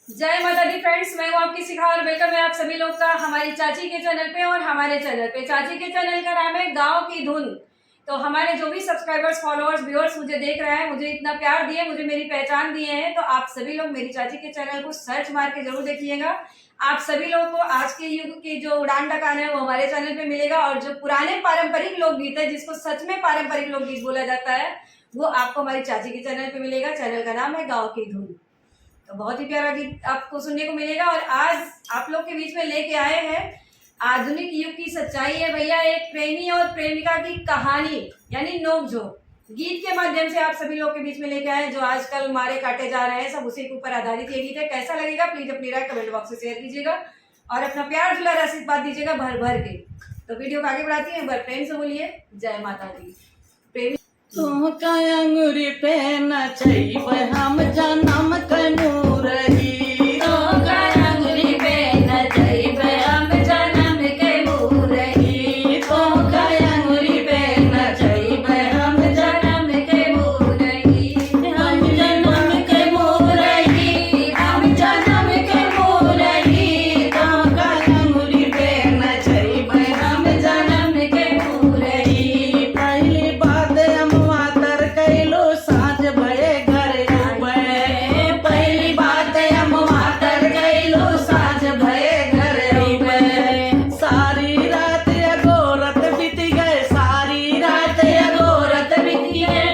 जय माता दी फ्रेंड्स, मैं हूँ आपकी शिखा और वेलकम है आप सभी लोग का हमारी चाची के चैनल पे और हमारे चैनल पे। चाची के चैनल का नाम है गांव की धुन। तो हमारे जो भी सब्सक्राइबर्स, फॉलोअर्स, व्यूअर्स मुझे देख रहे हैं, मुझे इतना प्यार दिए, मुझे मेरी पहचान दिए हैं, तो आप सभी लोग मेरी चाची के चैनल को सर्च मार के जरूर देखिएगा। आप सभी लोगों को आज के युग की जो उड़ान टकान है वो हमारे चैनल पे मिलेगा और जो पुराने पारंपरिक लोकगीत है, जिसको सच में पारंपरिक लोकगीत बोला जाता है, वो आपको हमारी चाची के चैनल पे मिलेगा। चैनल का नाम है गाँव की धुन। तो बहुत ही प्यारा गीत आपको सुनने को मिलेगा और आज आप लोग के बीच में लेके आए हैं आधुनिक युग की सच्चाई है भैया, एक प्रेमी और प्रेमिका की कहानी यानी नोकझोंक गीत के माध्यम से आप सभी लोग के बीच में लेके आए हैं। जो आजकल मारे काटे जा रहे हैं, सब उसी के ऊपर आधारित ये गीत है। कैसा लगेगा प्लीज अपनी राय कमेंट बॉक्स में शेयर कीजिएगा और अपना प्यार दुलार आशीर्वाद दीजिएगा भर भर के। तो वीडियो को आगे बढ़ाती है, एक बार प्रेम से बोलिए जय माता दी। प्रेमी तू का अंगूरी पे नचैबै हम जनम कनु रही, तो का अंगूरी पे नचैबै हम जनम के मुरही, तो का अंगूरी पे नचैबै हम जनम के मुरही, हम जनम के मुरही, हम जनम के मुरही, तो का अंगूरी पे नचैबै हम जनम के मुरही। पहली बात अम्मा तर कैलो साँझ भये घर अबै, पहली बात अम्मा तर कैलो साँझ भये घर अबै, सारी रात अगोरत बीत गए, सारी रात अगोरत बीत गए,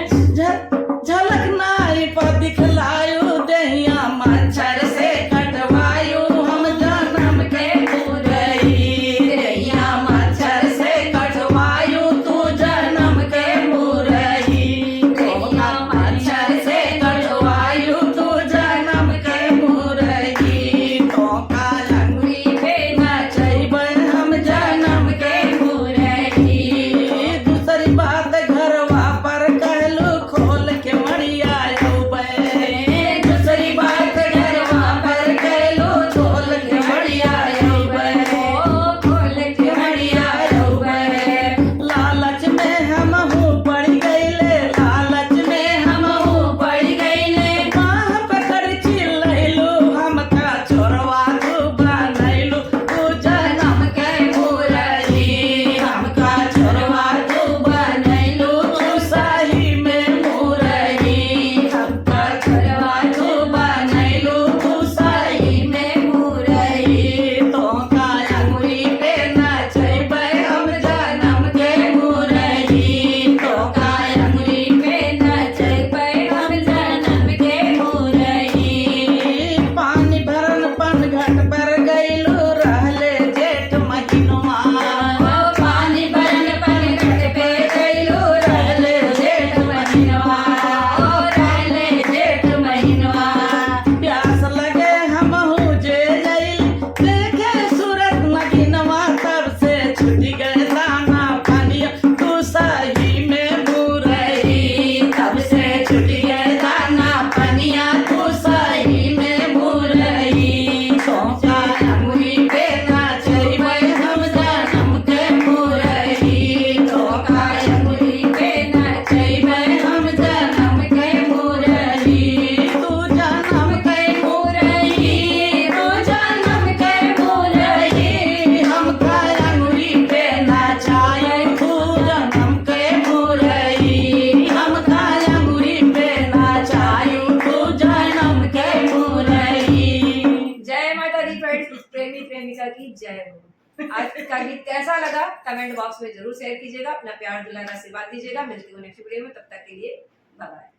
झलक नाई पर दिखलायो दहिया मच्छर से कटवायो हम जनम के मुरही, दहिया मच्छर से कटवायो तू जनम के मुरही, दहिया मच्छर से कटवायो तू जनम के मुरही, तो का अंगुरी पे नचैबै हम जनम के मुरही। दूसरी बात घरवा पर कहलू खोल के मरिया अबै, दूसरी बात घरवा पर कहलू खोल के मरिया अबै, खोल के मरिया अबै, लालच में हमहू पड़ गईले, लालच में हमहू पड़ गईले, बाह पकड़ चिल्लैलू हमका चोरवा तू बनैलू तू जनम के मुरही, हमका चोरवा तू बनैलू तू सही में मुरही, हमका चोरवा तू बनैलू तू सही में मुरही, तो का अंगुरी पे नचैबै हम जनम के मुरही, तो का अंगुरी पे नचैबै हम जनम के मुरही। पानी भरन पनघट पर गईलू रहले जेठ महीनवा, पानी भरन पनघट पे गइलू रहले जेठ महीनवा, रहले जेठ महीनवा। प्यास लगे हमहू जे जइल, देखे सूरत नगिनवा तब से छूट गए दाना पानिया तू सही में मुरही, तब से छूट गए दाना पानिया तू सही में मुरही, तो का अंगुरी पे नचैबै हम जनम के मुरही, तो का अंगुरी पे नचैबै हम जनम के मुरही, तू जनम के मुरही, तू जनम के मुरही, हम का अंगुरी पे नचाए तू जनम के मुरही, हम का अंगुरी पे नचाए तू जनम के मुरही। जय माता दी फ्रेंड्स, प्रेमी प्रेमिका की जय हो। आज का गीत कैसा लगा कमेंट बॉक्स में जरूर शेयर कीजिएगा, अपना प्यार दुलार आशीर्वाद दीजिएगा। मिलती हूँ नेक्स्ट वीडियो में, तब तक के लिए बाय बाय।